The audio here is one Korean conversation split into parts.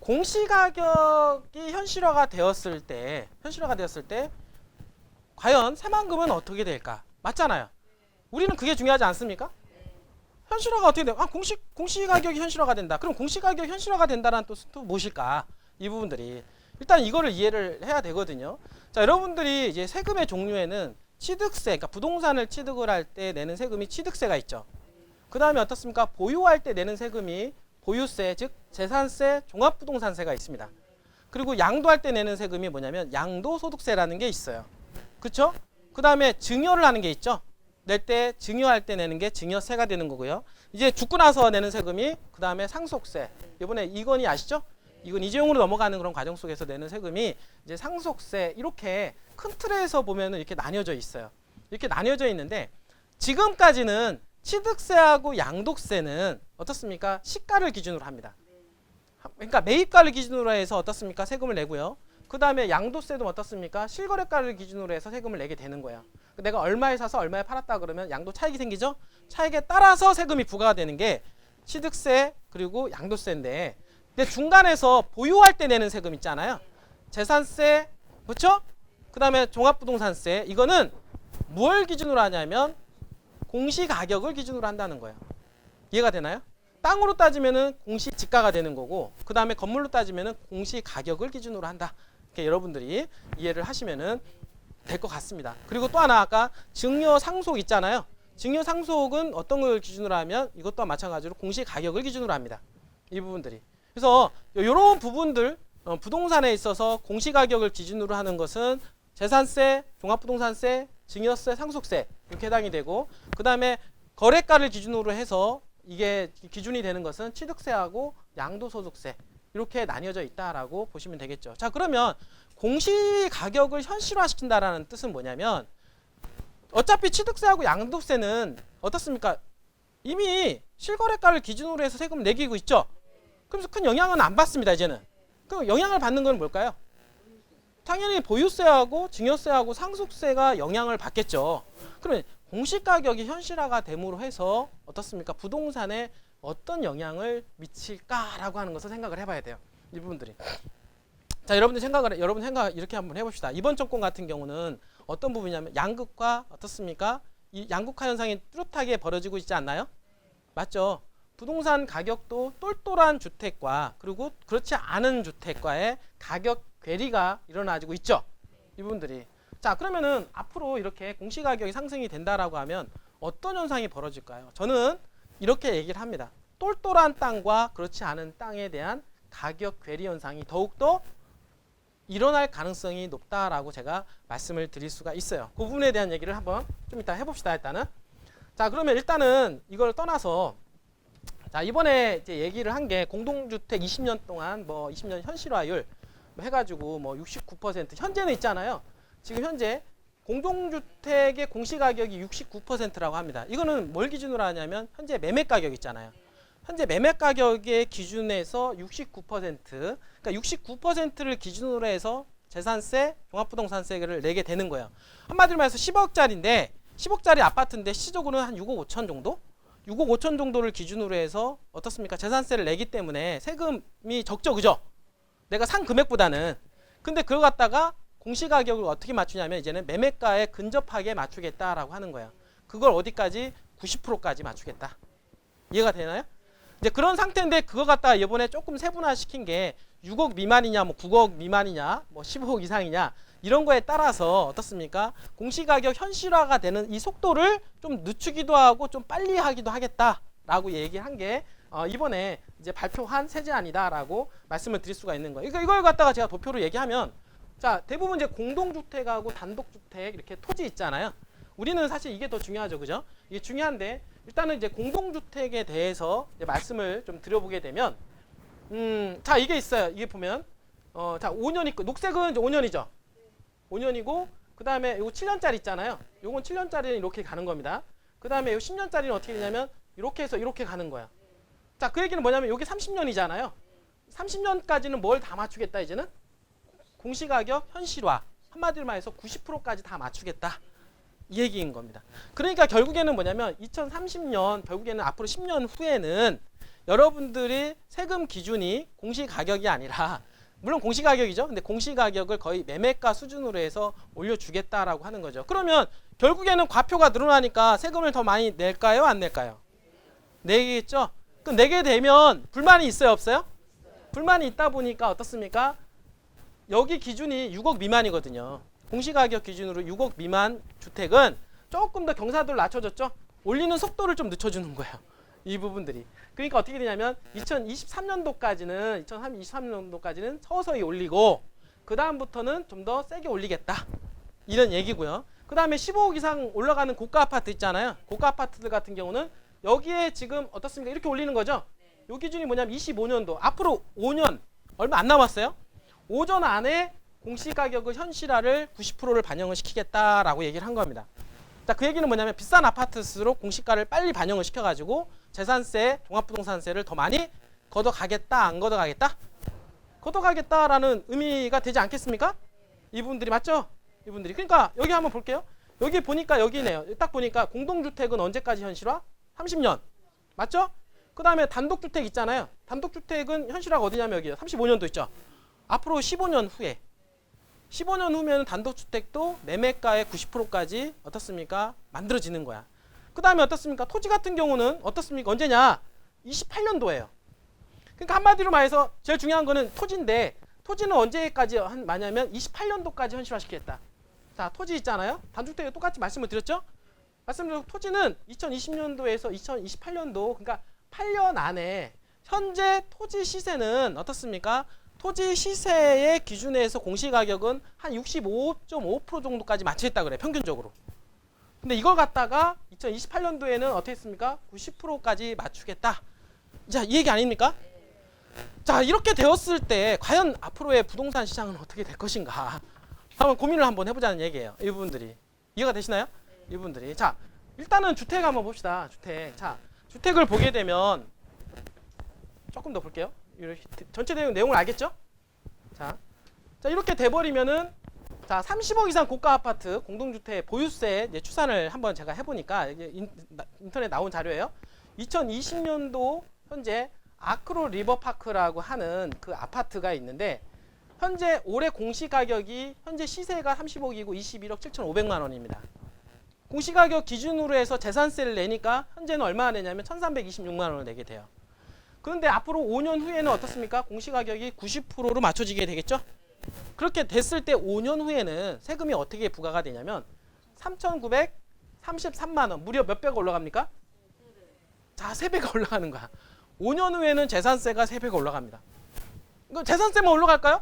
공시가격이 현실화가 되었을 때 과연 새만금은 어떻게 될까? 맞잖아요. 우리는 그게 중요하지 않습니까? 현실화가 어떻게 돼요? 공시가격이 현실화가 된다. 그럼 공시가격 현실화가 된다는 뜻은 또 무엇일까? 이 부분들이 일단 이거를 이해를 해야 되거든요. 자, 여러분들이 이제 세금의 종류에는 취득세, 그러니까 부동산을 취득을 할 때 내는 세금이 취득세가 있죠. 그 다음에 어떻습니까? 보유할 때 내는 세금이 보유세, 즉 재산세, 종합부동산세가 있습니다. 그리고 양도할 때 내는 세금이 뭐냐면 양도소득세라는 게 있어요. 그렇죠? 그 다음에 증여를 하는 게 있죠. 낼 때 증여할 때 내는 게 증여세가 되는 거고요. 이제 죽고 나서 내는 세금이 그 다음에 상속세. 이번에 이건희 아시죠? 이건 이재용으로 넘어가는 그런 과정 속에서 내는 세금이 이제 상속세. 이렇게 큰 틀에서 보면은 이렇게 나뉘어져 있어요. 이렇게 나뉘어져 있는데 지금까지는 취득세하고 양도세는 어떻습니까? 시가를 기준으로 합니다. 그러니까 매입가를 기준으로 해서 어떻습니까? 세금을 내고요. 그 다음에 양도세도 어떻습니까? 실거래가를 기준으로 해서 세금을 내게 되는 거예요. 내가 얼마에 사서 얼마에 팔았다 그러면 양도 차익이 생기죠? 차익에 따라서 세금이 부과가 되는 게 취득세 그리고 양도세인데, 근데 중간에서 보유할 때 내는 세금 있잖아요. 재산세, 그렇죠? 그 다음에 종합부동산세. 이거는 뭘 기준으로 하냐면 공시가격을 기준으로 한다는 거예요. 이해가 되나요? 땅으로 따지면은 공시지가가 되는 거고, 그 다음에 건물로 따지면은 공시가격을 기준으로 한다. 이렇게 여러분들이 이해를 하시면은 될 것 같습니다. 그리고 또 하나 아까 증여상속 있잖아요. 증여상속은 어떤 걸 기준으로 하면 이것 또한 마찬가지로 공시가격을 기준으로 합니다. 이 부분들이. 그래서 이런 부분들 부동산에 있어서 공시가격을 기준으로 하는 것은 재산세, 종합부동산세, 증여세, 상속세 이렇게 해당이 되고, 그 다음에 거래가를 기준으로 해서 이게 기준이 되는 것은 취득세하고 양도소득세 이렇게 나뉘어져 있다라고 보시면 되겠죠. 자, 그러면 공시가격을 현실화시킨다라는 뜻은 뭐냐면 어차피 취득세하고 양도세는 어떻습니까? 이미 실거래가를 기준으로 해서 세금을 내기고 있죠. 그래서 큰 영향은 안 받습니다. 이제는. 그 영향을 받는 건 뭘까요? 당연히 보유세하고 증여세하고 상속세가 영향을 받겠죠. 그러면 공시가격이 현실화가 됨으로 해서 어떻습니까? 부동산에 어떤 영향을 미칠까라고 하는 것을 생각을 해봐야 돼요. 이 부분들이. 자, 여러분 생각 이렇게 한번 해봅시다. 이번 정권 같은 경우는 어떤 부분이냐면 양극화 어떻습니까? 이 양극화 현상이 뚜렷하게 벌어지고 있지 않나요? 맞죠? 부동산 가격도 똘똘한 주택과 그리고 그렇지 않은 주택과의 가격 괴리가 일어나지고 있죠. 이 부분들이. 자, 그러면은 앞으로 이렇게 공시가격이 상승이 된다라고 하면 어떤 현상이 벌어질까요? 저는 이렇게 얘기를 합니다. 똘똘한 땅과 그렇지 않은 땅에 대한 가격 괴리 현상이 더욱더 일어날 가능성이 높다라고 제가 말씀을 드릴 수가 있어요. 그 부분에 대한 얘기를 한번 좀 이따 해봅시다. 일단은. 자, 그러면 일단은 이걸 떠나서 자, 이번에 이제 얘기를 한 게 공동주택 20년 동안 뭐 20년 현실화율 뭐 해가지고 뭐 69% 현재는 있잖아요. 지금 현재 공동주택의 공시가격이 69%라고 합니다. 이거는 뭘 기준으로 하냐면 현재 매매가격 있잖아요. 현재 매매가격의 기준에서 69%, 그러니까 69%를 기준으로 해서 재산세, 종합부동산세를 내게 되는 거예요. 한마디로 말해서 10억짜리인데 10억짜리 아파트인데 시적으로는 한 6억 5천 정도? 6억 5천 정도를 기준으로 해서 어떻습니까? 재산세를 내기 때문에 세금이 적죠, 그죠? 내가 산 금액보다는. 근데 그걸 갖다가 공시가격을 어떻게 맞추냐면 이제는 매매가에 근접하게 맞추겠다라고 하는 거예요. 그걸 어디까지? 90%까지 맞추겠다. 이해가 되나요? 이제 그런 상태인데 그거 갖다가 이번에 조금 세분화시킨 게 6억 미만이냐, 뭐 9억 미만이냐, 뭐 15억 이상이냐 이런 거에 따라서 어떻습니까? 공시가격 현실화가 되는 이 속도를 좀 늦추기도 하고 좀 빨리 하기도 하겠다라고 얘기한 게 이번에 이제 발표한 세제안이다라고 말씀을 드릴 수가 있는 거예요. 이걸 갖다가 제가 도표로 얘기하면 자, 대부분 이제 공동주택하고 단독주택 이렇게 토지 있잖아요. 우리는 사실 이게 더 중요하죠, 그죠? 이게 중요한데 일단은 이제 공동주택에 대해서 이제 말씀을 좀 드려보게 되면, 자, 이게 있어요. 이게 보면, 자, 5년 있고 녹색은 이제 5년이죠. 5년이고 그 다음에 이거 7년짜리 있잖아요. 요건 7년짜리는 이렇게 가는 겁니다. 그 다음에 이 10년짜리는 어떻게 되냐면 이렇게 해서 이렇게 가는 거야. 자, 그 얘기는 뭐냐면 이게 30년이잖아요. 30년까지는 뭘 다 맞추겠다 이제는? 공시가격 현실화. 한마디로 말해서 90%까지 다 맞추겠다. 이 얘기인 겁니다. 그러니까 결국에는 뭐냐면 2030년 결국에는 앞으로 10년 후에는 여러분들이 세금 기준이 공시가격이 아니라 물론 공시가격이죠. 근데 공시가격을 거의 매매가 수준으로 해서 올려주겠다라고 하는 거죠. 그러면 결국에는 과표가 늘어나니까 세금을 더 많이 낼까요? 안 낼까요? 내겠죠? 그럼 내게 되면 불만이 있어요? 없어요? 불만이 있다 보니까 어떻습니까? 여기 기준이 6억 미만이거든요. 공시가격 기준으로 6억 미만 주택은 조금 더 경사도를 낮춰줬죠? 올리는 속도를 좀 늦춰주는 거예요. 이 부분들이. 그러니까 어떻게 되냐면 2023년도까지는 서서히 올리고 그 다음부터는 좀 더 세게 올리겠다. 이런 얘기고요. 그 다음에 15억 이상 올라가는 고가 아파트 있잖아요. 고가 아파트들 같은 경우는 여기에 지금 어떻습니까? 이렇게 올리는 거죠. 요 기준이 뭐냐면 25년도. 앞으로 5년 얼마 안 남았어요. 5년 안에 공시가격의 현실화를 90%를 반영을 시키겠다라고 얘기를 한 겁니다. 자, 그 얘기는 뭐냐면 비싼 아파트일수록 공시가를 빨리 반영을 시켜가지고 재산세, 종합부동산세를 더 많이 걷어가겠다, 안 걷어가겠다? 걷어가겠다라는 의미가 되지 않겠습니까? 이분들이 맞죠? 이분들이. 그러니까 여기 한번 볼게요. 여기 보니까 여기네요. 딱 보니까 공동주택은 언제까지 현실화? 30년. 맞죠? 그 다음에 단독주택 있잖아요. 단독주택은 현실화가 어디냐면 여기요. 35년도 있죠. 앞으로 15년 후에 15년 후면 단독주택도 매매가의 90%까지 어떻습니까? 만들어지는 거야. 그 다음에 어떻습니까? 토지 같은 경우는 어떻습니까? 언제냐? 28년도예요. 그러니까 한마디로 말해서 제일 중요한 거는 토지인데 토지는 언제까지 마냐면 28년도까지 현실화시키겠다. 자, 토지 있잖아요. 단독주택에 똑같이 말씀을 드렸죠? 말씀드린 토지는 2020년도에서 2028년도 그러니까 8년 안에 현재 토지 시세는 어떻습니까? 토지 시세의 기준에서 공시가격은 한 65.5% 정도까지 맞춰있다 그래 평균적으로. 근데 이걸 갖다가 2028년도에는 어떻게 했습니까? 90%까지 맞추겠다. 자, 이 얘기 아닙니까? 자, 이렇게 되었을 때 과연 앞으로의 부동산 시장은 어떻게 될 것인가 한번 고민을 한번 해보자는 얘기예요. 이 부분들이 이해가 되시나요? 이 부분들이. 자, 일단은 주택 한번 봅시다. 주택. 자, 주택을 보게 되면 조금 더 볼게요. 전체 내용을 알겠죠? 자, 이렇게 돼버리면은 자 30억 이상 고가 아파트 공동주택 보유세 추산을 한번 제가 해보니까 이게 인터넷 나온 자료예요. 2020년도 현재 아크로 리버파크라고 하는 그 아파트가 있는데 현재 올해 공시가격이 현재 시세가 30억이고 21억 7,500만 원입니다. 공시가격 기준으로 해서 재산세를 내니까 현재는 얼마나 내냐면 1,326만 원을 내게 돼요. 그런데 앞으로 5년 후에는 어떻습니까? 공시가격이 90%로 맞춰지게 되겠죠? 그렇게 됐을 때 5년 후에는 세금이 어떻게 부과가 되냐면 3,933만 원, 무려 몇 배가 올라갑니까? 자, 3배가 올라가는 거야. 5년 후에는 재산세가 3배가 올라갑니다. 이거 재산세만 올라갈까요?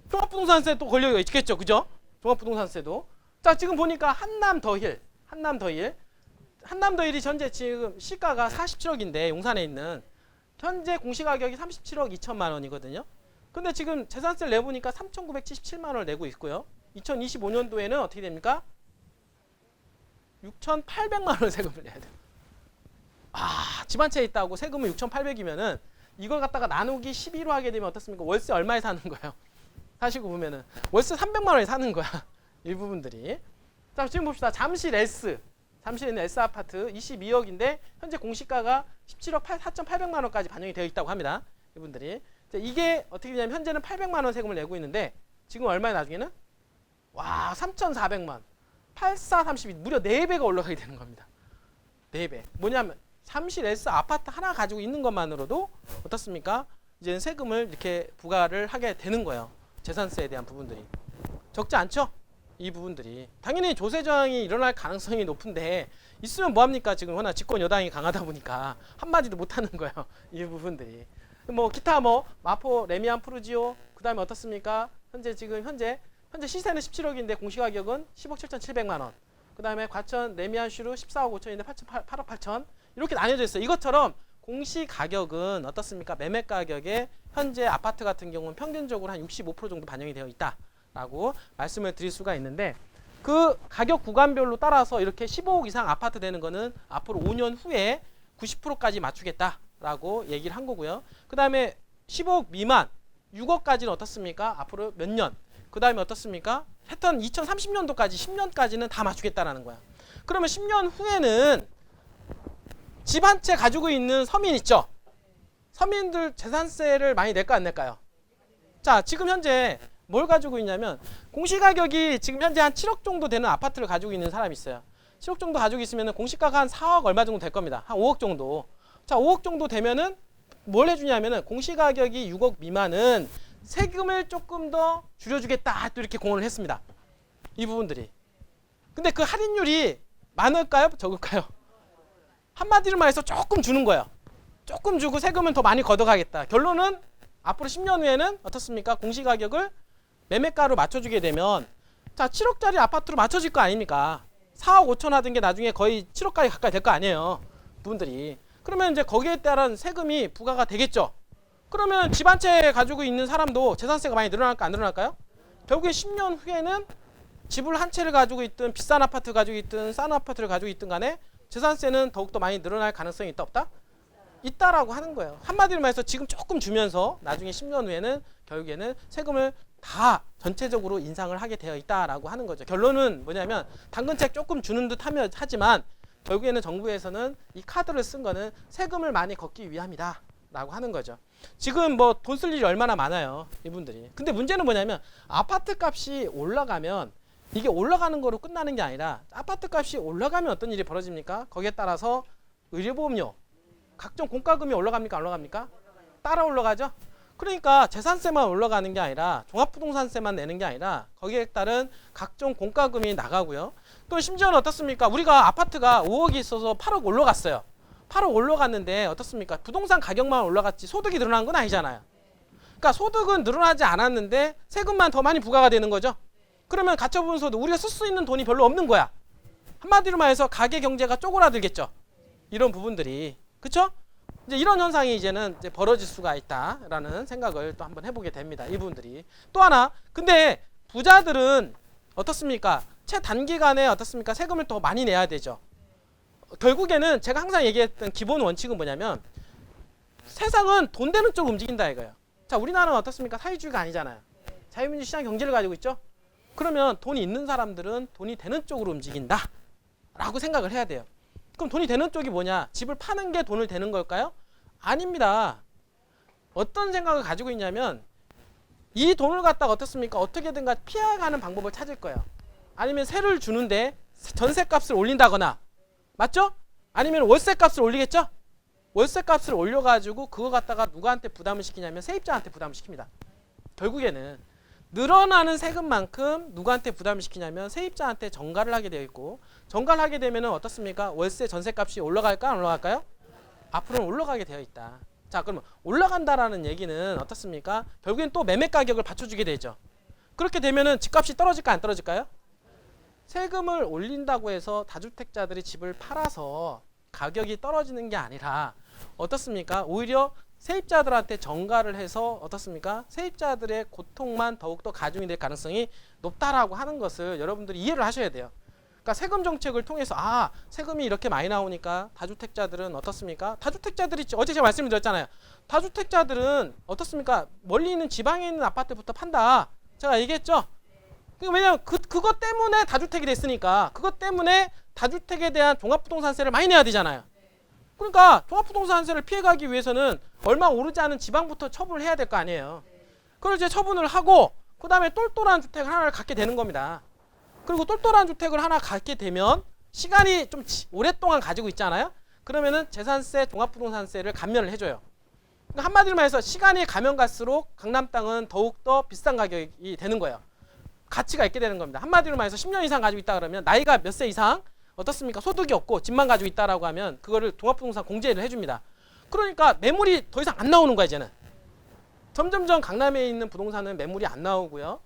종합부동산세 또 걸려 있겠죠, 그죠? 종합부동산세도. 자, 지금 보니까 한남더힐이 현재 지금 시가가 47억인데 용산에 있는 현재 공시가격이 37억 2천만 원이거든요. 근데 지금 재산세를 내보니까 3,977만 원을 내고 있고요. 2025년도에는 어떻게 됩니까? 6,800만 원 세금을 내야 돼요. 아, 집 한 채에 있다고 세금은 6,800이면은 이걸 갖다가 나누기 12로 하게 되면 어떻습니까? 월세 얼마에 사는 거예요? 사시고 보면은 월세 300만 원에 사는 거야. 이 부분들이. 자, 지금 봅시다. 잠실에 있는 S 아파트 22억인데 현재 공시가가 17억 4,800만 원까지 반영이 되어 있다고 합니다. 이분들이. 자, 이게 어떻게 되냐면 현재는 800만 원 세금을 내고 있는데 지금 얼마에 나중에는? 와, 3,400만. 8432 무려 4배가 올라가게 되는 겁니다. 4배. 뭐냐면 잠실 S 아파트 하나 가지고 있는 것만으로도 어떻습니까? 이제 세금을 이렇게 부과를 하게 되는 거예요. 재산세에 대한 부분들이. 적지 않죠? 이 부분들이. 당연히 조세 저항이 일어날 가능성이 높은데 있으면 뭐합니까? 지금 워낙 집권 여당이 강하다 보니까 한마디도 못하는 거예요. 이 부분들이. 뭐 기타 뭐 마포 레미안 푸르지오 그 다음에 어떻습니까? 현재 시세는 17억인데 공시가격은 10억 7,700만 원. 그 다음에 과천 레미안 슈루 14억 5천인데 8억 8천 이렇게 나뉘어져 있어요. 이것처럼 공시가격은 어떻습니까? 매매가격에 현재 아파트 같은 경우는 평균적으로 한 65% 정도 반영이 되어 있다라고 말씀을 드릴 수가 있는데 그 가격 구간별로 따라서 이렇게 15억 이상 아파트 되는 거는 앞으로 5년 후에 90%까지 맞추겠다라고 얘기를 한 거고요. 그 다음에 15억 미만 6억까지는 어떻습니까? 앞으로 몇 년? 그 다음에 어떻습니까? 하여튼 2030년도까지 10년까지는 다 맞추겠다라는 거야. 그러면 10년 후에는 집 한 채 가지고 있는 서민 있죠? 서민들 재산세를 많이 낼까 안 낼까요? 자, 지금 현재 뭘 가지고 있냐면 공시가격이 지금 현재 한 7억 정도 되는 아파트를 가지고 있는 사람이 있어요. 7억 정도 가지고 있으면 공시가가 한 4억 얼마 정도 될 겁니다. 한 5억 정도. 자, 5억 정도 되면은 뭘 해주냐면은 공시가격이 6억 미만은 세금을 조금 더 줄여주겠다 또 이렇게 공언을 했습니다. 이 부분들이. 근데 그 할인율이 많을까요? 적을까요? 한마디로 말해서 조금 주는 거예요. 조금 주고 세금은 더 많이 걷어가겠다. 결론은 앞으로 10년 후에는 어떻습니까? 공시가격을 매매가로 맞춰주게 되면 자 7억짜리 아파트로 맞춰질 거 아닙니까? 4억 5천 하던 게 나중에 거의 7억까지 가까이 될 거 아니에요. 분들이. 그러면 이제 거기에 따른 세금이 부과가 되겠죠. 그러면 집 한 채 가지고 있는 사람도 재산세가 많이 늘어날까 안 늘어날까요? 결국에 10년 후에는 집을 한 채를 가지고 있든 비싼 아파트 가지고 있든 싼 아파트를 가지고 있든 간에 재산세는 더욱더 많이 늘어날 가능성이 있다 없다? 있다라고 하는 거예요. 한마디로 말해서 지금 조금 주면서 나중에 10년 후에는 결국에는 세금을 다 전체적으로 인상을 하게 되어 있다라고 하는 거죠. 결론은 뭐냐면 당근책 조금 주는 듯 하지만 결국에는 정부에서는 이 카드를 쓴 거는 세금을 많이 걷기 위함이다 라고 하는 거죠. 지금 뭐 돈 쓸 일이 얼마나 많아요 이분들이. 근데 문제는 뭐냐면 아파트 값이 올라가면 이게 올라가는 거로 끝나는 게 아니라 아파트 값이 올라가면 어떤 일이 벌어집니까? 거기에 따라서 의료보험료 각종 공과금이 올라갑니까 안 올라갑니까? 따라 올라가죠. 그러니까 재산세만 올라가는 게 아니라 종합부동산세만 내는 게 아니라 거기에 따른 각종 공과금이 나가고요. 또 심지어는 어떻습니까? 우리가 아파트가 5억이 있어서 8억 올라갔어요. 8억 올라갔는데 어떻습니까? 부동산 가격만 올라갔지 소득이 늘어난 건 아니잖아요. 그러니까 소득은 늘어나지 않았는데 세금만 더 많이 부과가 되는 거죠. 그러면 가처분 소득 우리가 쓸 수 있는 돈이 별로 없는 거야. 한마디로 말해서 가계 경제가 쪼그라들겠죠. 이런 부분들이. 그쵸? 이제 이런 현상이 이제는 이제 벌어질 수가 있다라는 생각을 또 한번 해보게 됩니다. 이 부분들이. 또 하나, 근데 부자들은 어떻습니까? 최단기간에 어떻습니까? 세금을 더 많이 내야 되죠. 결국에는 제가 항상 얘기했던 기본 원칙은 뭐냐면 세상은 돈 되는 쪽으로 움직인다 이거예요. 자, 우리나라는 어떻습니까? 사회주의가 아니잖아요. 자유민주 시장 경제를 가지고 있죠. 그러면 돈이 있는 사람들은 돈이 되는 쪽으로 움직인다 라고 생각을 해야 돼요. 그럼 돈이 되는 쪽이 뭐냐? 집을 파는 게 돈을 되는 걸까요? 아닙니다. 어떤 생각을 가지고 있냐면 이 돈을 갖다가 어떻습니까? 어떻게든가 피해가는 방법을 찾을 거예요. 아니면 세를 주는데 전세값을 올린다거나 맞죠? 아니면 월세값을 올리겠죠? 월세값을 올려가지고 그거 갖다가 누구한테 부담을 시키냐면 세입자한테 부담을 시킵니다. 결국에는 늘어나는 세금만큼 누구한테 부담을 시키냐면 세입자한테 전가를 하게 되어 있고 전가를 하게 되면 어떻습니까? 월세 전세값이 올라갈까 안 올라갈까요? 앞으로는 올라가게 되어 있다. 자, 그러면 올라간다라는 얘기는 어떻습니까? 결국엔 또 매매 가격을 받쳐주게 되죠. 그렇게 되면은 집값이 떨어질까 안 떨어질까요? 세금을 올린다고 해서 다주택자들이 집을 팔아서 가격이 떨어지는 게 아니라 어떻습니까? 오히려 세입자들한테 전가를 해서 어떻습니까? 세입자들의 고통만 더욱더 가중이 될 가능성이 높다라고 하는 것을 여러분들이 이해를 하셔야 돼요. 그러니까 세금 정책을 통해서 세금이 이렇게 많이 나오니까 다주택자들은 어떻습니까? 다주택자들이 어제 제가 말씀드렸잖아요. 다주택자들은 어떻습니까? 멀리 있는 지방에 있는 아파트부터 판다. 제가 얘기했죠? 왜냐하면 그것 때문에 다주택이 됐으니까 그것 때문에 다주택에 대한 종합부동산세를 많이 내야 되잖아요. 그러니까 종합부동산세를 피해가기 위해서는 얼마 오르지 않은 지방부터 처분을 해야 될 거 아니에요. 그걸 이제 처분을 하고 그 다음에 똘똘한 주택을 하나를 갖게 되는 겁니다. 그리고 똘똘한 주택을 하나 갖게 되면 시간이 좀 오랫동안 가지고 있잖아요. 그러면은 재산세, 종합부동산세를 감면을 해줘요. 그러니까 한마디로 말해서 시간이 가면 갈수록 강남 땅은 더욱더 비싼 가격이 되는 거예요. 가치가 있게 되는 겁니다. 한마디로 말해서 10년 이상 가지고 있다 그러면 나이가 몇 세 이상 어떻습니까? 소득이 없고 집만 가지고 있다라고 하면 그거를 종합부동산 공제를 해줍니다. 그러니까 매물이 더 이상 안 나오는 거야 이제는. 점점점 강남에 있는 부동산은 매물이 안 나오고요.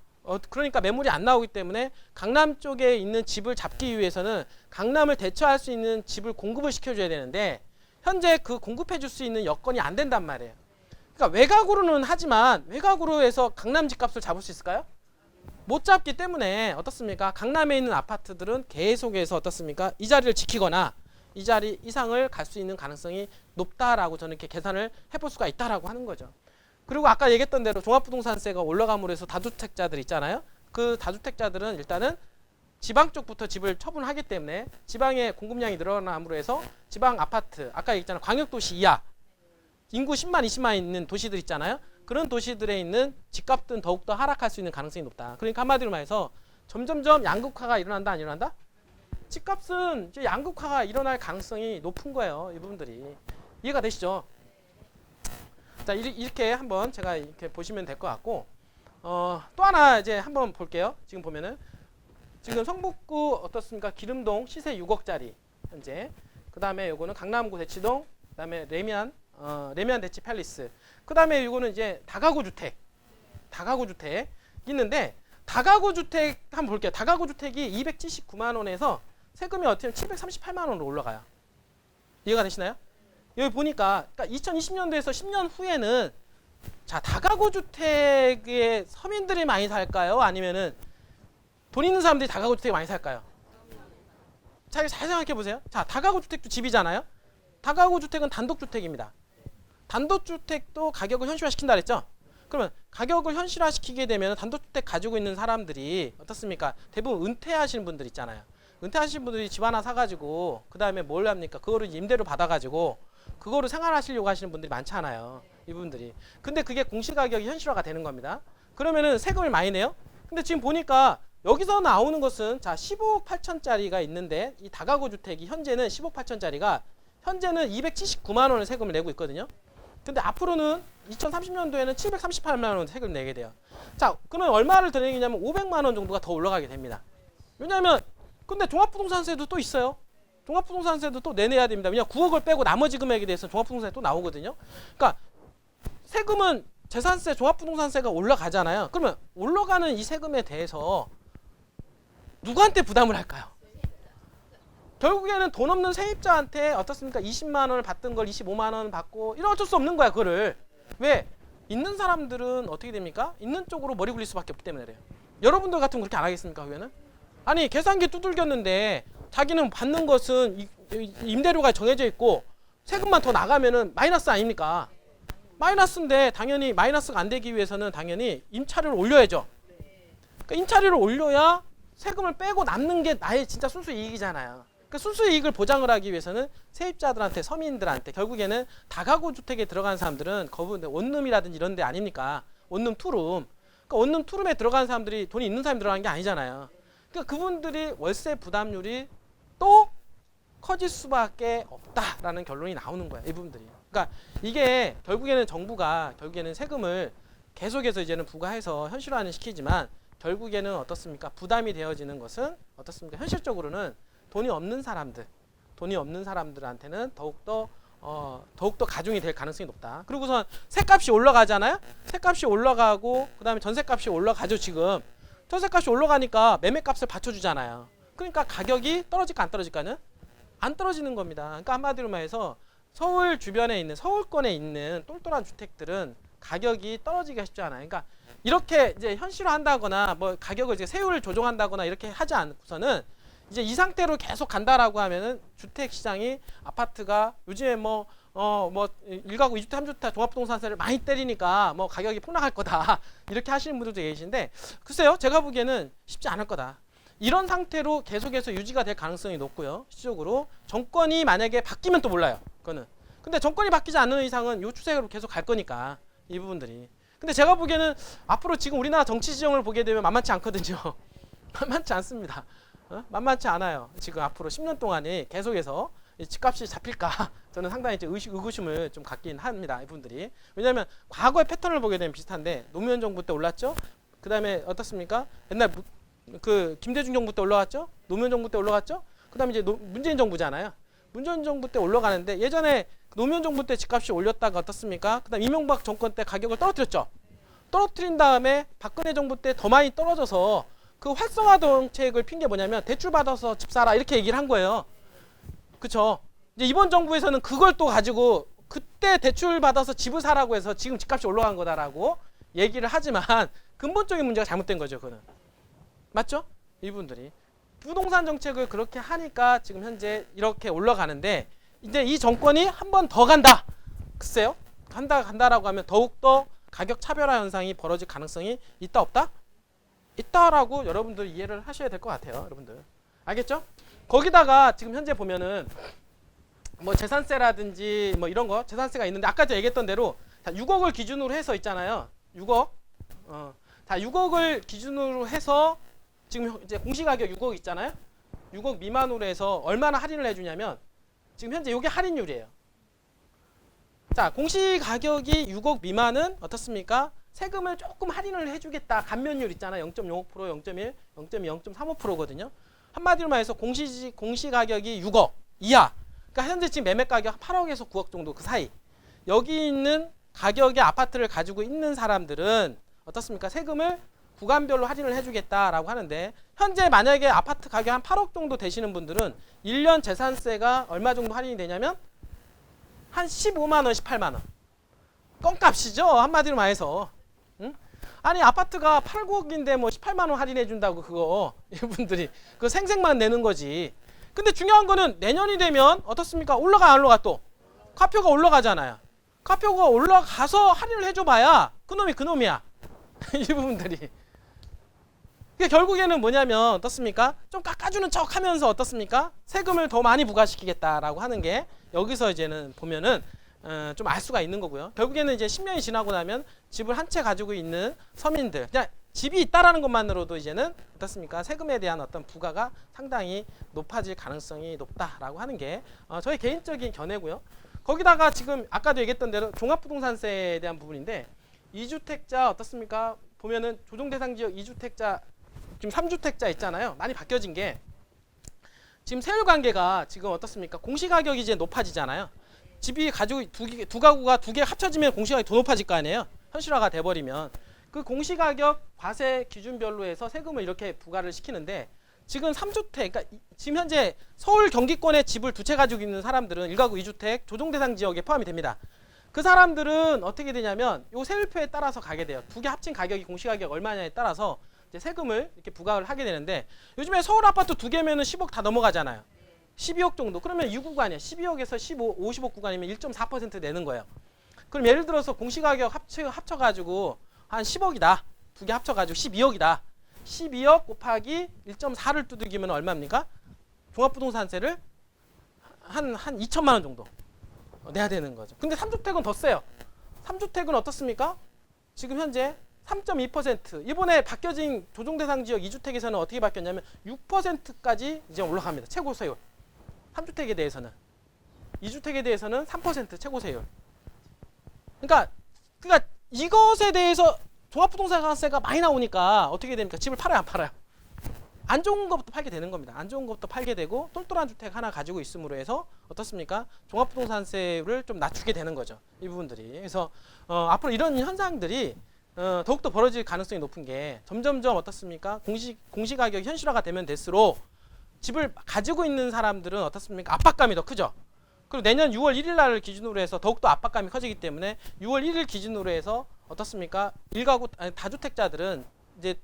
그러니까 매물이 안 나오기 때문에 강남 쪽에 있는 집을 잡기 위해서는 강남을 대처할 수 있는 집을 공급을 시켜줘야 되는데 현재 그 공급해 줄 수 있는 여건이 안 된단 말이에요. 그러니까 외곽으로는 하지만 외곽으로 해서 강남 집값을 잡을 수 있을까요? 못 잡기 때문에 어떻습니까? 강남에 있는 아파트들은 계속해서 어떻습니까? 이 자리를 지키거나 이 자리 이상을 갈 수 있는 가능성이 높다라고 저는 이렇게 계산을 해볼 수가 있다라고 하는 거죠. 그리고 아까 얘기했던 대로 종합부동산세가 올라감으로 해서 다주택자들 있잖아요. 그 다주택자들은 일단은 지방 쪽부터 집을 처분하기 때문에 지방의 공급량이 늘어남으로 해서 지방 아파트, 아까 얘기했잖아요. 광역도시 이하 인구 10만, 20만 있는 도시들 있잖아요. 그런 도시들에 있는 집값은 더욱더 하락할 수 있는 가능성이 높다. 그러니까 한마디로 말해서 점점점 양극화가 일어난다, 안 일어난다? 집값은 이제 양극화가 일어날 가능성이 높은 거예요. 이 부분들이. 이해가 되시죠? 자, 이렇게 한번 제가 이렇게 보시면 될 것 같고, 또 하나 이제 한번 볼게요. 지금 보면은 지금 성북구 어떻습니까? 기름동 시세 6억짜리 현재. 그 다음에 요거는 강남구 대치동, 그 다음에 레미안 대치 팰리스. 그 다음에 요거는 이제 다가구 주택 있는데, 다가구 주택 한번 볼게요. 다가구 주택이 279만 원에서 세금이 어떻게 보면 738만 원으로 올라가요. 이해가 되시나요? 여기 보니까 그러니까 2020년도에서 10년 후에는 자, 다가구 주택에 서민들이 많이 살까요? 아니면은 돈 있는 사람들이 다가구 주택을 많이 살까요? 잘 생각해 보세요. 자, 다가구 주택도 집이잖아요. 다가구 주택은 단독 주택입니다. 단독 주택도 가격을 현실화시킨다 그랬죠? 그러면 가격을 현실화시키게 되면 단독 주택 가지고 있는 사람들이 어떻습니까? 대부분 은퇴하시는 분들 있잖아요. 은퇴하시는 분들이 집 하나 사가지고 그 다음에 뭘 합니까? 그거를 임대로 받아가지고 그거를 생활하시려고 하시는 분들이 많잖아요. 이분들이. 근데 그게 공시가격이 현실화가 되는 겁니다. 그러면은 세금을 많이 내요. 근데 지금 보니까 여기서 나오는 것은 자 15억 8천짜리가 있는데 이 다가구 주택이 현재는 15억 8천짜리가 현재는 279만 원을 세금을 내고 있거든요. 근데 앞으로는 2030년도에는 738만 원 세금을 내게 돼요. 자, 그러면 얼마를 더 내겠냐면 500만 원 정도가 더 올라가게 됩니다. 왜냐하면 근데 종합부동산세도 또 있어요. 종합부동산세도 또 내내야 됩니다. 왜냐하면 9억을 빼고 나머지 금액에 대해서 종합부동산세 또 나오거든요. 그러니까 세금은 재산세, 종합부동산세가 올라가잖아요. 그러면 올라가는 이 세금에 대해서 누구한테 부담을 할까요? 결국에는 돈 없는 세입자한테 어떻습니까? 20만 원을 받던 걸 25만 원 받고 이런 어쩔 수 없는 거야, 그거를. 왜? 있는 사람들은 어떻게 됩니까? 있는 쪽으로 머리 굴릴 수밖에 없기 때문에 그래요. 여러분들 같으면 그렇게 안 하겠습니까, 그러면은? 아니, 계산기 두들겼는데 자기는 받는 것은 임대료가 정해져 있고 세금만 더 나가면은 마이너스 아닙니까? 마이너스인데 당연히 마이너스가 안 되기 위해서는 당연히 임차료를 올려야죠. 그러니까 임차료를 올려야 세금을 빼고 남는 게 나의 진짜 순수 이익이잖아요. 그 순수 이익을 보장을 하기 위해서는 세입자들한테, 서민들한테 결국에는 다가구 주택에 들어간 사람들은 원룸이라든지 이런 데 아닙니까? 원룸 투룸. 그러니까 원룸 투룸에 들어간 사람들이 돈이 있는 사람이 들어간 게 아니잖아요. 그러니까 그분들이 월세 부담률이 또 커질 수밖에 없다라는 결론이 나오는 거예요. 이 부분들이. 그러니까 이게 결국에는 정부가 결국에는 세금을 계속해서 이제는 부과해서 현실화는 시키지만 결국에는 어떻습니까? 부담이 되어지는 것은 어떻습니까? 현실적으로는 돈이 없는 사람들한테는 더욱더 가중이 될 가능성이 높다. 그리고선 세값이 올라가잖아요. 세값이 올라가고 그다음에 전세값이 올라가죠. 지금 전세값이 올라가니까 매매값을 받쳐주잖아요. 그러니까 가격이 떨어질까 안 떨어질까는 안 떨어지는 겁니다. 그러니까 한마디로 말해서 서울 주변에 있는 서울권에 있는 똘똘한 주택들은 가격이 떨어지기가 쉽지 않아요. 그러니까 이렇게 이제 현실화한다거나 뭐 가격을 이제 세율을 조정한다거나 이렇게 하지 않고서는 이제 이 상태로 계속 간다라고 하면은 주택 시장이 아파트가 요즘에 뭐 1가구 2주택 3주택 종합부동산세를 많이 때리니까 뭐 가격이 폭락할 거다 이렇게 하시는 분들도 계신데 글쎄요, 제가 보기에는 쉽지 않을 거다. 이런 상태로 계속해서 유지가 될 가능성이 높고요. 실질적으로 정권이 만약에 바뀌면 또 몰라요. 그거는. 근데 정권이 바뀌지 않는 이상은 이 추세로 계속 갈 거니까 이 부분들이. 근데 제가 보기에는 앞으로 지금 우리나라 정치 지형을 보게 되면 만만치 않거든요. 만만치 않습니다. 만만치 않아요. 지금 앞으로 10년 동안에 계속해서 집값이 잡힐까 저는 상당히 이제 의구심을 좀 갖긴 합니다. 이분들이. 왜냐하면 과거의 패턴을 보게 되면 비슷한데 노무현 정부 때 올랐죠. 그 다음에 어떻습니까? 옛날 그 김대중 정부 때 올라갔죠. 노무현 정부 때 올라갔죠. 그 다음에 이제 문재인 정부잖아요. 문재인 정부 때 올라가는데 예전에 노무현 정부 때 집값이 올렸다가 어떻습니까? 그 다음 이명박 정권 때 가격을 떨어뜨렸죠. 떨어뜨린 다음에 박근혜 정부 때 더 많이 떨어져서 그 활성화 정책을 핑계 뭐냐면 대출 받아서 집 사라 이렇게 얘기를 한 거예요. 그쵸? 이제 이번 정부에서는 그걸 또 가지고 그때 대출 받아서 집을 사라고 해서 지금 집값이 올라간 거다라고 얘기를 하지만 근본적인 문제가 잘못된 거죠. 그거는. 맞죠? 이분들이. 부동산 정책을 그렇게 하니까 지금 현재 이렇게 올라가는데 이제 이 정권이 한 번 더 간다. 글쎄요. 간다라고 하면 더욱더 가격 차별화 현상이 벌어질 가능성이 있다 없다? 있다라고 여러분들 이해를 하셔야 될 것 같아요. 여러분들. 알겠죠? 거기다가 지금 현재 보면은 뭐 재산세라든지 뭐 이런 거 재산세가 있는데 아까 제가 얘기했던 대로 자, 6억을 기준으로 해서 있잖아요. 6억. 자, 6억을 기준으로 해서 지금 이제 공시가격 6억 있잖아요. 6억 미만으로 해서 얼마나 할인을 해주냐면 지금 현재 이게 할인율이에요. 자, 공시가격이 6억 미만은 어떻습니까? 세금을 조금 할인을 해주겠다. 감면율 있잖아요. 0.05%, 0.1, 0.2, 0.35%거든요. 한마디로 말해서 공시가격이 6억 이하. 그러니까 현재 지금 매매 가격 8억에서 9억 정도 그 사이. 여기 있는 가격의 아파트를 가지고 있는 사람들은 어떻습니까? 세금을 구간별로 할인을 해주겠다라고 하는데 현재 만약에 아파트 가격 한 8억 정도 되시는 분들은 1년 재산세가 얼마 정도 할인이 되냐면 한 15만 원, 18만 원. 껌값이죠. 한마디로 말해서. 응? 아니 아파트가 8, 9억인데 뭐 18만 원 할인해 준다고 그거 이분들이 그거 생색만 내는 거지. 근데 중요한 거는 내년이 되면 어떻습니까? 올라가 안 올라가 또? 가표가 올라가잖아요. 가표가 올라가서 할인을 해줘봐야 그놈이 그놈이야. 이 부분들이. 그게 결국에는 뭐냐면 어떻습니까? 좀 깎아주는 척 하면서 어떻습니까? 세금을 더 많이 부과시키겠다라고 하는 게 여기서 이제는 보면은 좀 알 수가 있는 거고요. 결국에는 이제 10년이 지나고 나면 집을 한 채 가지고 있는 서민들, 그냥 집이 있다라는 것만으로도 이제는 어떻습니까? 세금에 대한 어떤 부과가 상당히 높아질 가능성이 높다라고 하는 게 저의 개인적인 견해고요. 거기다가 지금 아까도 얘기했던 대로 종합부동산세에 대한 부분인데 2주택자 어떻습니까? 보면은 조정대상 지역 2주택자 지금 3주택자 있잖아요. 많이 바뀌어진 게 지금 세율 관계가 지금 어떻습니까? 공시가격이 이제 높아지잖아요. 집이 가지고 두 가구가 두 개 합쳐지면 공시가격이 더 높아질 거 아니에요. 현실화가 돼버리면 그 공시가격 과세 기준별로 해서 세금을 이렇게 부과를 시키는데 지금 3주택, 그러니까 지금 현재 서울 경기권에 집을 두 채 가지고 있는 사람들은 1가구 2주택 조정대상 지역에 포함이 됩니다. 그 사람들은 어떻게 되냐면 요 세율표에 따라서 가게 돼요. 두 개 합친 가격이 공시가격 얼마냐에 따라서 이제 세금을 이렇게 부과를 하게 되는데 요즘에 서울 아파트 두 개면은 10억 다 넘어가잖아요. 12억 정도. 그러면 이 구간이야. 12억에서 15, 50억 구간이면 1.4% 내는 거예요. 그럼 예를 들어서 공시가격 합쳐가지고 한 10억이다. 두 개 합쳐가지고 12억이다. 12억 곱하기 1.4를 두들기면 얼마입니까? 종합부동산세를 한 2천만 원 정도 내야 되는 거죠. 근데 3주택은 더 세요. 3주택은 어떻습니까? 지금 현재 3.2% 이번에 바뀌어진 조정대상 지역 2주택에서는 어떻게 바뀌었냐면 6%까지 이제 올라갑니다. 최고 세율. 3주택에 대해서는 2주택에 대해서는 3% 최고 세율. 그러니까 이것에 대해서 종합부동산세가 많이 나오니까 어떻게 됩니까? 집을 팔아요, 안 팔아요? 안 좋은 것부터 팔게 되는 겁니다. 안 좋은 것부터 팔게 되고 똘똘한 주택 하나 가지고 있음으로 해서 어떻습니까? 종합부동산세를 좀 낮추게 되는 거죠. 이 부분들이. 그래서 앞으로 이런 현상들이 더욱더 벌어질 가능성이 높은 게 점점점 어떻습니까? 공시가격이 현실화가 되면 될수록 집을 가지고 있는 사람들은 어떻습니까? 압박감이 더 크죠. 그리고 내년 6월 1일 날을 기준으로 해서 더욱더 압박감이 커지기 때문에 6월 1일 기준으로 해서 어떻습니까? 다주택자들은 이제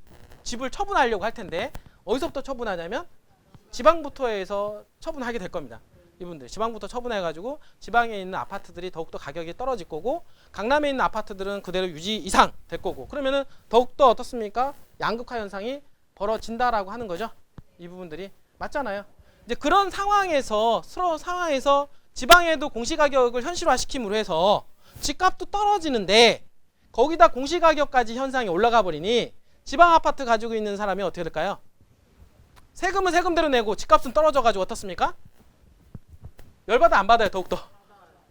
집을 처분하려고 할 텐데 어디서부터 처분하냐면 지방부터 해서 처분하게 될 겁니다. 이분들 지방부터 처분해가지고 지방에 있는 아파트들이 더욱더 가격이 떨어질 거고 강남에 있는 아파트들은 그대로 유지 이상 될 거고 그러면은 더욱더 어떻습니까? 양극화 현상이 벌어진다라고 하는 거죠. 이 부분들이 맞잖아요. 이제 그런 상황에서 지방에도 공시가격을 현실화시킴으로 해서 집값도 떨어지는데 거기다 공시가격까지 현상이 올라가 버리니 지방 아파트 가지고 있는 사람이 어떻게 될까요? 세금은 세금대로 내고 집값은 떨어져가지고 어떻습니까? 열받아 안 받아요? 더욱더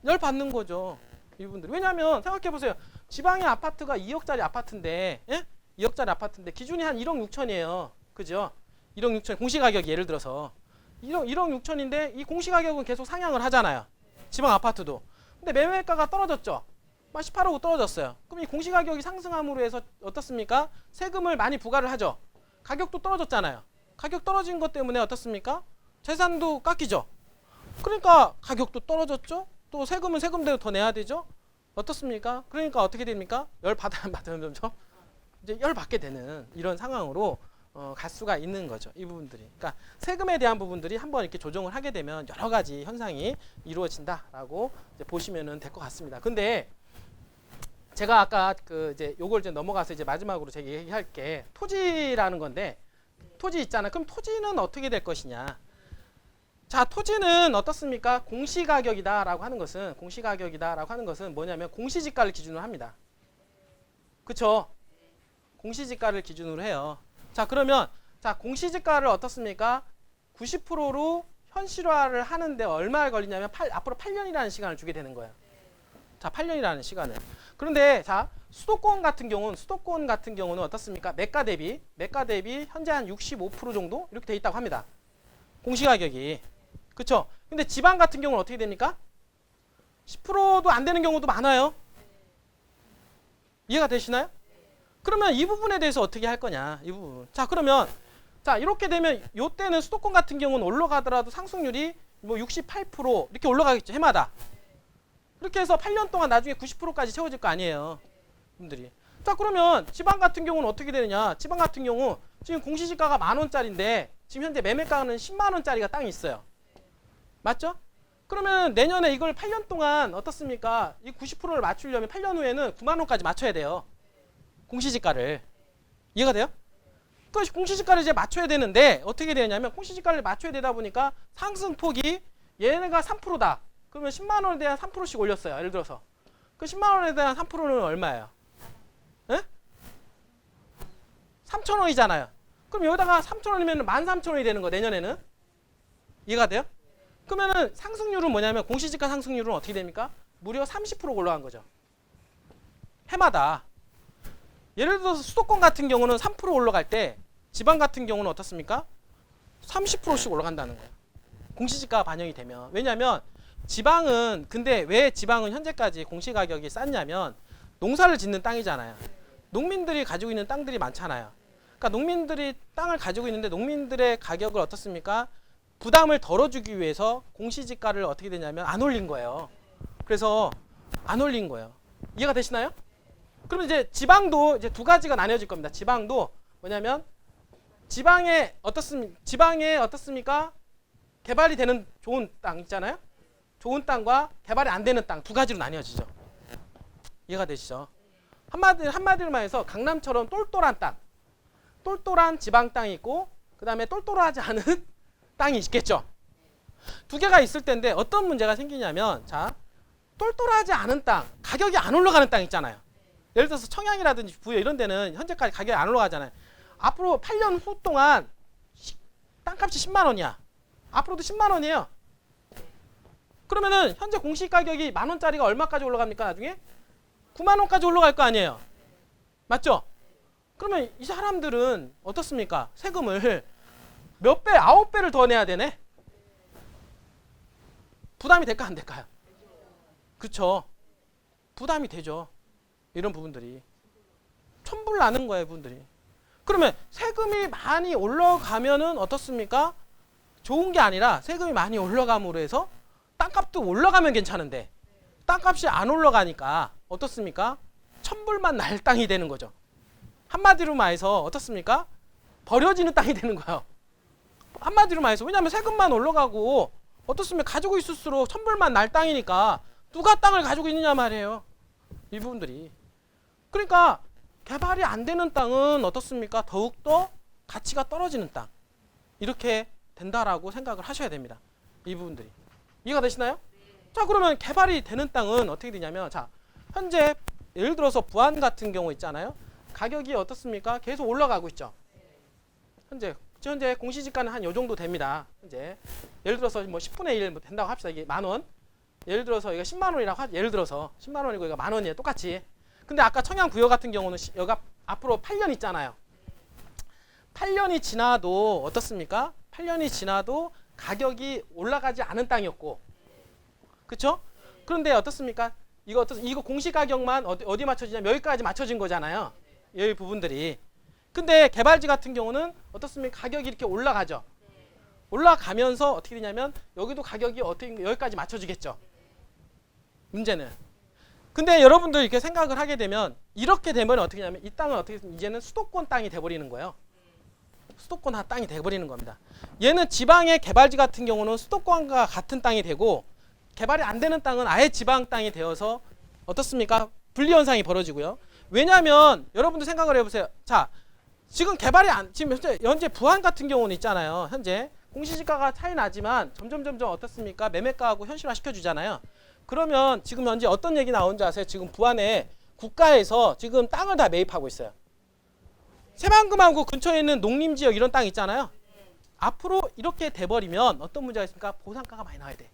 열받는 거죠. 이분들. 왜냐하면 생각해보세요. 지방의 아파트가 2억짜리 아파트인데 2억짜리 아파트인데 기준이 한 1억 6천이에요. 그죠? 1억 6천 공시가격이 예를 들어서 1억 6천인데 이 공시가격은 계속 상향을 하잖아요. 지방 아파트도. 근데 매매가가 떨어졌죠. 18억 떨어졌어요. 그럼 이 공시가격이 상승함으로 해서 어떻습니까? 세금을 많이 부과를 하죠. 가격도 떨어졌잖아요. 가격 떨어진 것 때문에 어떻습니까? 재산도 깎이죠. 그러니까 가격도 떨어졌죠. 또 세금은 세금대로 더 내야 되죠. 어떻습니까? 그러니까 어떻게 됩니까? 열 받아 안 받으면 점점 이제 열 받게 되는 이런 상황으로 갈 수가 있는 거죠. 이 부분들이. 그러니까 세금에 대한 부분들이 한번 이렇게 조정을 하게 되면 여러 가지 현상이 이루어진다라고 이제 보시면은 될 것 같습니다. 근데 제가 아까 이제 요걸 이제 넘어가서 이제 마지막으로 제가 얘기할 게 토지라는 건데 토지 있잖아요. 그럼 토지는 어떻게 될 것이냐? 자, 토지는 어떻습니까? 공시가격이다라고 하는 것은 뭐냐면 공시지가를 기준으로 합니다. 그쵸? 공시지가를 기준으로 해요. 자, 그러면 자, 공시지가를 어떻습니까? 90%로 현실화를 하는데 얼마나 걸리냐면 앞으로 8년이라는 시간을 주게 되는 거예요. 자, 8년이라는 시간을. 그런데 자, 수도권 같은 경우는 어떻습니까? 매가 대비 현재 한 65% 정도 이렇게 돼 있다고 합니다. 공시가격이. 그쵸? 근데 지방 같은 경우는 어떻게 됩니까? 10%도 안 되는 경우도 많아요. 이해가 되시나요? 그러면 이 부분에 대해서 어떻게 할 거냐? 이 부분. 자, 그러면 자, 이렇게 되면 요때는 수도권 같은 경우는 올라가더라도 상승률이 뭐 68% 이렇게 올라가겠죠. 해마다. 이렇게 해서 8년 동안 나중에 90%까지 채워질 거 아니에요. 분들이. 자, 그러면 지방 같은 경우는 어떻게 되느냐? 지방 같은 경우 지금 공시지가가 10,000원짜리인데 지금 현재 매매가는 10만 원짜리가 땅이 있어요. 맞죠? 그러면 내년에 이걸 8년 동안 어떻습니까? 이 90%를 맞추려면 8년 후에는 9만 원까지 맞춰야 돼요. 공시지가를. 이해가 돼요? 그 공시지가를 이제 맞춰야 되는데 어떻게 되냐면 공시지가를 맞춰야 되다 보니까 상승폭이 얘네가 3%다. 그러면 10만 원에 대한 3%씩 올렸어요. 예를 들어서. 그 10만 원에 대한 3%는 얼마예요? 에? 3,000원이잖아요. 그럼 여기다가 3,000원이면 13,000원이 되는 거 내년에는. 이해가 돼요? 그러면은 상승률은 뭐냐면 공시지가 상승률은 어떻게 됩니까? 무려 30% 올라간 거죠. 해마다. 예를 들어서 수도권 같은 경우는 3% 올라갈 때 지방 같은 경우는 어떻습니까? 30%씩 올라간다는 거예요. 공시지가 반영이 되면. 왜냐하면 지방은 근데 왜 지방은 현재까지 공시가격이 쌌냐면 농사를 짓는 땅이잖아요. 농민들이 가지고 있는 땅들이 많잖아요. 그러니까 농민들이 땅을 가지고 있는데 농민들의 가격을 어떻습니까? 부담을 덜어주기 위해서 공시지가를 어떻게 되냐면 안 올린 거예요. 그래서 안 올린 거예요. 이해가 되시나요? 그러면 이제 지방도 이제 두 가지가 나뉘어질 겁니다. 지방도 뭐냐면 지방에 어떻습니까? 개발이 되는 좋은 땅 있잖아요. 좋은 땅과 개발이 안 되는 땅 두 가지로 나뉘어지죠. 이해가 되시죠? 한마디로 말해서 강남처럼 똘똘한 지방 땅이 있고 그 다음에 똘똘하지 않은 땅이 있겠죠. 두 개가 있을 텐데 어떤 문제가 생기냐면 자, 똘똘하지 않은 땅, 가격이 안 올라가는 땅 있잖아요. 예를 들어서 청양이라든지 부여 이런 데는 현재까지 가격이 안 올라가잖아요. 앞으로 8년 후 동안 땅값이 10만 원이야. 앞으로도 10만 원이에요. 그러면은 현재 공시가격이 10,000원짜리가 얼마까지 올라갑니까? 나중에 9만 원까지 올라갈 거 아니에요. 맞죠? 그러면 이 사람들은 어떻습니까? 세금을 몇 배, 9배를 더 내야 되네? 부담이 될까 안 될까요? 그쵸? 부담이 되죠. 이런 부분들이. 천불 나는 거예요, 부분들이. 그러면 세금이 많이 올라가면은 어떻습니까? 좋은 게 아니라 세금이 많이 올라감으로 해서 땅값도 올라가면 괜찮은데 땅값이 안 올라가니까 어떻습니까? 천불만 날 땅이 되는 거죠. 한마디로 말해서 어떻습니까? 버려지는 땅이 되는 거예요. 한마디로 말해서 왜냐하면 세금만 올라가고 어떻습니까? 가지고 있을수록 천불만 날 땅이니까 누가 땅을 가지고 있느냐 말이에요. 이 부분들이. 그러니까 개발이 안 되는 땅은 어떻습니까? 더욱더 가치가 떨어지는 땅. 이렇게 된다라고 생각을 하셔야 됩니다. 이 부분들이. 이해가 되시나요? 자, 그러면 개발이 되는 땅은 어떻게 되냐면 자, 현재 예를 들어서 부안 같은 경우 있잖아요. 가격이 어떻습니까? 계속 올라가고 있죠. 현재 공시지가는 한 요 정도 됩니다. 현재 예를 들어서 뭐 10분의 1 된다고 합시다. 이게 10,000원. 예를 들어서 이거 10만 원이라고 예를 들어서 10만 원이고 이거 10,000원이에요. 똑같이. 근데 아까 청양 부여 같은 경우는 여기가 앞으로 8년 있잖아요. 8년이 지나도 어떻습니까? 8년이 지나도 가격이 올라가지 않은 땅이었고, 그렇죠? 그런데 어떻습니까? 이거 공시 가격만 어디 맞춰지냐면 여기까지 맞춰진 거잖아요. 여기 부분들이. 근데 개발지 같은 경우는 어떻습니까? 가격이 이렇게 올라가죠. 올라가면서 어떻게 되냐면 여기도 가격이 어떻게 여기까지 맞춰지겠죠. 문제는. 근데 여러분들 이렇게 생각을 하게 되면 이렇게 되면 어떻게 되냐면 이 땅은 어떻게 이제는 수도권 땅이 돼버리는 거예요. 수도권 땅이 돼버리는 겁니다. 얘는 지방의 개발지 같은 경우는 수도권과 같은 땅이 되고 개발이 안 되는 땅은 아예 지방 땅이 되어서 어떻습니까? 분리 현상이 벌어지고요. 왜냐하면 여러분들 생각을 해보세요. 자, 지금 개발이 지금 현재 부안 같은 경우는 있잖아요. 현재 공시지가가 차이 나지만 점점 어떻습니까? 매매가하고 현실화 시켜주잖아요. 그러면 지금 현재 어떤 얘기 나오는지 아세요? 지금 부안에 국가에서 지금 땅을 다 매입하고 있어요. 새만금하고 근처에 있는 농림지역 이런 땅 있잖아요. 앞으로 이렇게 돼버리면 어떤 문제가 있습니까? 보상가가 많이 나와야 돼.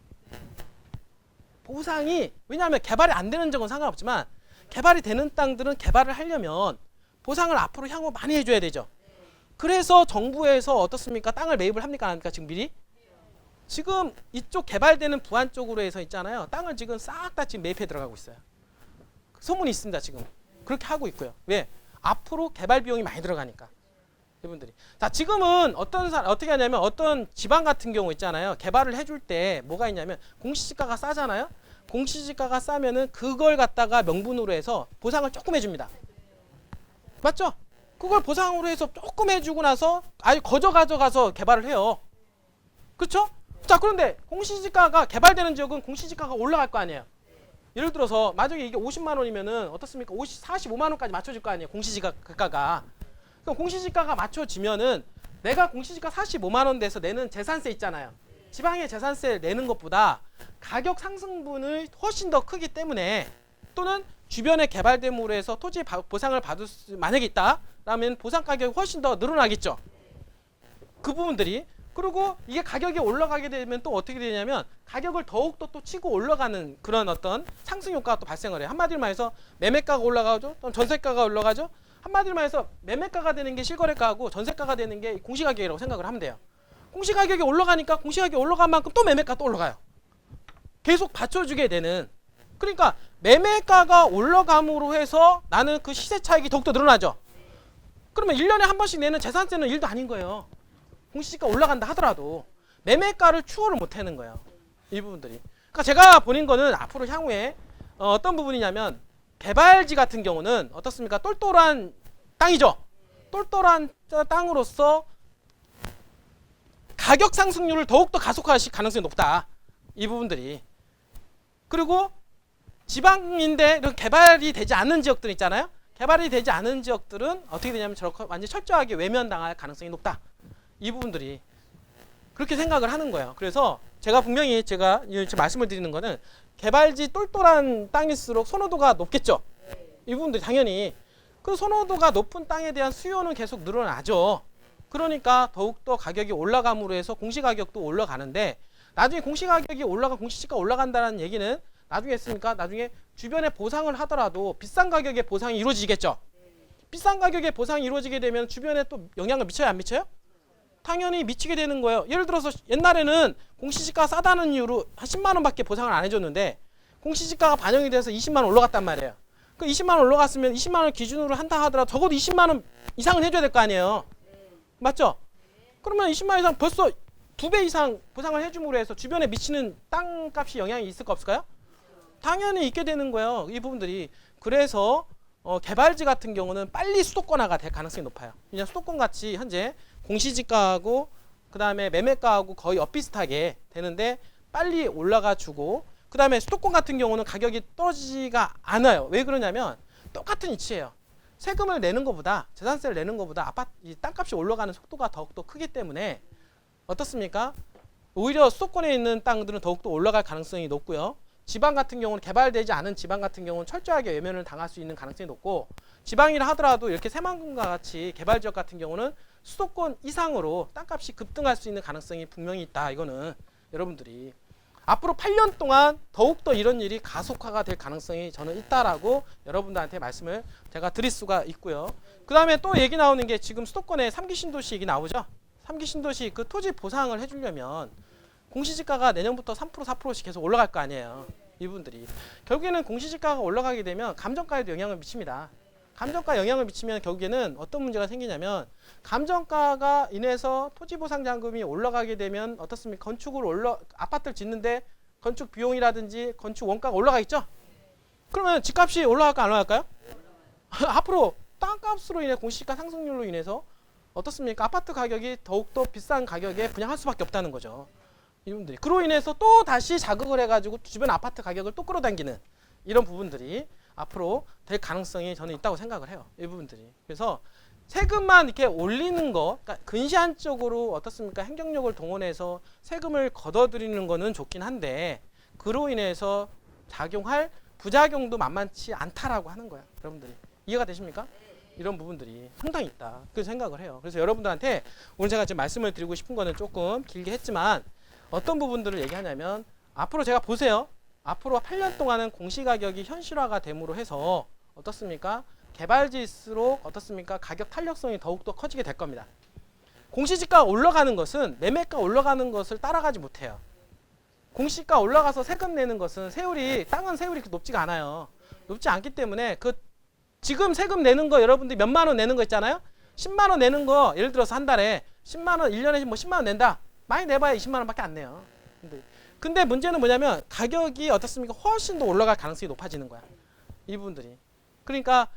보상이, 왜냐하면 개발이 안 되는 적은 상관없지만 개발이 되는 땅들은 개발을 하려면 보상을 앞으로 향후 많이 해줘야 되죠. 그래서 정부에서 어떻습니까? 땅을 매입을 합니까? 안 합니까? 지금 미리? 지금 이쪽 개발되는 부안 쪽으로 해서 있잖아요. 땅을 지금 싹 다 지금 매입해 들어가고 있어요. 소문이 있습니다. 지금. 그렇게 하고 있고요. 왜? 앞으로 개발 비용이 많이 들어가니까. 이분들이. 자, 지금은 어떻게 하냐면 어떤 지방 같은 경우 있잖아요. 개발을 해줄 때 뭐가 있냐면 공시지가가 싸잖아요. 공시지가가 싸면은 그걸 갖다가 명분으로 해서 보상을 조금 해줍니다. 맞죠? 그걸 보상으로 해서 조금 해주고 나서 아예 거저 가져가서 개발을 해요. 그렇죠? 자, 그런데 공시지가가 개발되는 지역은 공시지가가 올라갈 거 아니에요. 예를 들어서 만약에 이게 50만 원이면은 어떻습니까? 45만 원까지 맞춰질 거 아니에요. 공시지가가. 그럼 공시지가가 맞춰지면은 내가 공시지가 45만 원 돼서 내는 재산세 있잖아요. 지방에 재산세 내는 것보다 가격 상승분을 훨씬 더 크기 때문에 또는 주변에 개발됨으로 해서 토지 보상을 받을 수 만약에 있다라면 보상 가격이 훨씬 더 늘어나겠죠. 그 부분들이. 그리고 이게 가격이 올라가게 되면 또 어떻게 되냐면 가격을 더욱더 또 치고 올라가는 그런 어떤 상승 효과가 또 발생을 해요. 한마디로 말해서 매매가가 올라가죠. 또는 전세가가 올라가죠. 한마디로 말해서 매매가가 되는 게 실거래가고 전세가가 되는 게 공시가격이라고 생각을 하면 돼요. 공시가격이 올라가니까 공시가격이 올라간 만큼 또 매매가 또 올라가요. 계속 받쳐주게 되는. 그러니까 매매가가 올라감으로 해서 나는 그 시세 차익이 더욱더 늘어나죠. 그러면 1년에 한 번씩 내는 재산세는 일도 아닌 거예요. 공시지가 올라간다 하더라도 매매가를 추월을 못 하는 거예요. 이 부분들이. 그러니까 제가 보는 거는 앞으로 향후에 어떤 부분이냐면 개발지 같은 경우는 어떻습니까? 똘똘한 땅이죠. 똘똘한 땅으로서 가격 상승률을 더욱더 가속화하실 가능성이 높다. 이 부분들이. 그리고 지방인데 개발이 되지 않는 지역들 있잖아요. 개발이 되지 않은 지역들은 어떻게 되냐면 저렇게 완전 철저하게 외면당할 가능성이 높다. 이 부분들이 그렇게 생각을 하는 거예요. 그래서 제가 분명히 제가 말씀을 드리는 거는 개발지 똘똘한 땅일수록 선호도가 높겠죠. 이 부분들이 당연히 그 선호도가 높은 땅에 대한 수요는 계속 늘어나죠. 그러니까 더욱더 가격이 올라감으로 해서 공시가격도 올라가는데 나중에 공시가격이 공시지가 올라간다는 얘기는 나중에 했으니까 나중에 주변에 보상을 하더라도 비싼 가격에 보상이 이루어지겠죠. 비싼 가격에 보상이 이루어지게 되면 주변에 또 영향을 미쳐요, 안 미쳐요? 당연히 미치게 되는 거예요. 예를 들어서 옛날에는 공시지가가 싸다는 이유로 한 10만 원밖에 보상을 안 해줬는데 공시지가가 반영이 돼서 20만 원 올라갔단 말이에요. 그 20만 원 올라갔으면 20만 원 기준으로 한다 하더라도 적어도 20만 원 이상은 해줘야 될 거 아니에요. 맞죠? 그러면 20만 원 이상 벌써 2배 이상 보상을 해줌으로 해서 주변에 미치는 땅값이 영향이 있을까 없을까요? 당연히 있게 되는 거예요. 이 부분들이. 그래서 개발지 같은 경우는 빨리 수도권화가 될 가능성이 높아요. 그냥 수도권 같이 현재 공시지가하고 그 다음에 매매가하고 거의 엇비슷하게 되는데 빨리 올라가 주고 그 다음에 수도권 같은 경우는 가격이 떨어지지가 않아요. 왜 그러냐면 똑같은 위치예요. 세금을 내는 것보다 재산세를 내는 것보다 이 땅값이 올라가는 속도가 더욱더 크기 때문에 어떻습니까? 오히려 수도권에 있는 땅들은 더욱더 올라갈 가능성이 높고요. 지방 같은 경우는 개발되지 않은 지방 같은 경우는 철저하게 외면을 당할 수 있는 가능성이 높고 지방이라 하더라도 이렇게 새만금과 같이 개발지역 같은 경우는 수도권 이상으로 땅값이 급등할 수 있는 가능성이 분명히 있다. 이거는 여러분들이 앞으로 8년 동안 더욱더 이런 일이 가속화가 될 가능성이 저는 있다라고 여러분들한테 말씀을 제가 드릴 수가 있고요. 그 다음에 또 얘기 나오는 게 지금 수도권에 3기 신도시 얘기 나오죠. 3기 신도시 그 토지 보상을 해주려면 공시지가가 내년부터 3% 4%씩 계속 올라갈 거 아니에요. 이분들이 결국에는 공시지가가 올라가게 되면 감정가에도 영향을 미칩니다. 감정가 영향을 미치면 결국에는 어떤 문제가 생기냐면 감정가가 인해서 토지보상자금이 올라가게 되면 어떻습니까? 아파트를 짓는데 건축 비용이라든지 건축 원가가 올라가 있죠? 그러면 집값이 올라갈까 안 올라갈까요? 앞으로 땅값으로 인해 공시지가 상승률로 인해서 어떻습니까? 아파트 가격이 더욱더 비싼 가격에 분양할 수밖에 없다는 거죠. 이분들이 그로 인해서 또 다시 자극을 해가지고 주변 아파트 가격을 또 끌어당기는 이런 부분들이 앞으로 될 가능성이 저는 있다고 생각을 해요. 이 부분들이. 그래서 세금만 이렇게 올리는 거, 그러니까 근시안적으로 어떻습니까? 행정력을 동원해서 세금을 걷어들이는 거는 좋긴 한데 그로 인해서 작용할 부작용도 만만치 않다라고 하는 거야. 여러분들이 이해가 되십니까? 이런 부분들이 상당히 있다. 그 생각을 해요. 그래서 여러분들한테 오늘 제가 지금 말씀을 드리고 싶은 거는 조금 길게 했지만 어떤 부분들을 얘기하냐면 앞으로 제가 보세요. 앞으로 8년 동안은 공시가격이 현실화가 됨으로 해서 어떻습니까? 개발지일수록 어떻습니까? 가격 탄력성이 더욱더 커지게 될 겁니다. 공시지가가 올라가는 것은 매매가 올라가는 것을 따라가지 못해요. 공시가 올라가서 세금 내는 것은 땅은 세율이 높지가 않아요. 높지 않기 때문에 지금 세금 내는 거 여러분들이 몇만 원 내는 거 있잖아요. 10만 원 내는 거 예를 들어서 한 달에 10만 원 1년에 뭐 10만 원 낸다. 많이 내봐야 20만 원밖에 안 내요. 근데 문제는 뭐냐면 가격이 어떻습니까? 훨씬 더 올라갈 가능성이 높아지는 거야. 이 부분들이. 그러니까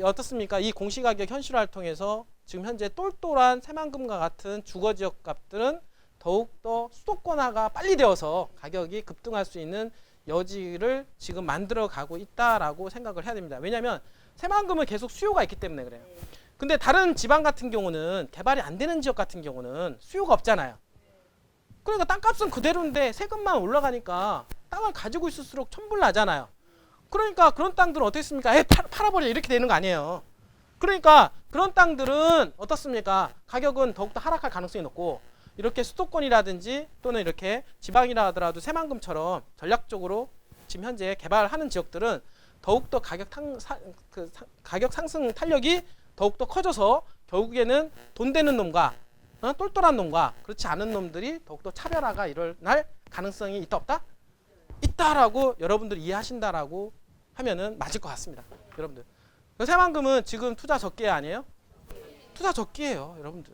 어떻습니까? 이 공시가격 현실화를 통해서 지금 현재 똘똘한 새만금과 같은 주거지역 값들은 더욱더 수도권화가 빨리 되어서 가격이 급등할 수 있는 여지를 지금 만들어 가고 있다라고 생각을 해야 됩니다. 왜냐하면 새만금은 계속 수요가 있기 때문에 그래요. 근데 다른 지방 같은 경우는 개발이 안 되는 지역 같은 경우는 수요가 없잖아요. 그러니까 땅값은 그대로인데 세금만 올라가니까 땅을 가지고 있을수록 천불나잖아요. 그러니까 그런 땅들은 어떻게 했습니까? 팔아버려 이렇게 되는 거 아니에요. 그러니까 그런 땅들은 어떻습니까? 가격은 더욱더 하락할 가능성이 높고 이렇게 수도권이라든지 또는 이렇게 지방이라 하더라도 새만금처럼 전략적으로 지금 현재 개발하는 지역들은 더욱더 가격 상승 탄력이 더욱더 커져서 결국에는 돈 되는 놈과 똘똘한 놈과 그렇지 않은 놈들이 더욱더 차별화가 일어날 가능성이 있다 없다? 있다라고 여러분들이 이해하신다라고 하면은 맞을 것 같습니다. 여러분들. 새만금은 지금 투자 적기 아니에요? 투자 적기예요, 여러분들.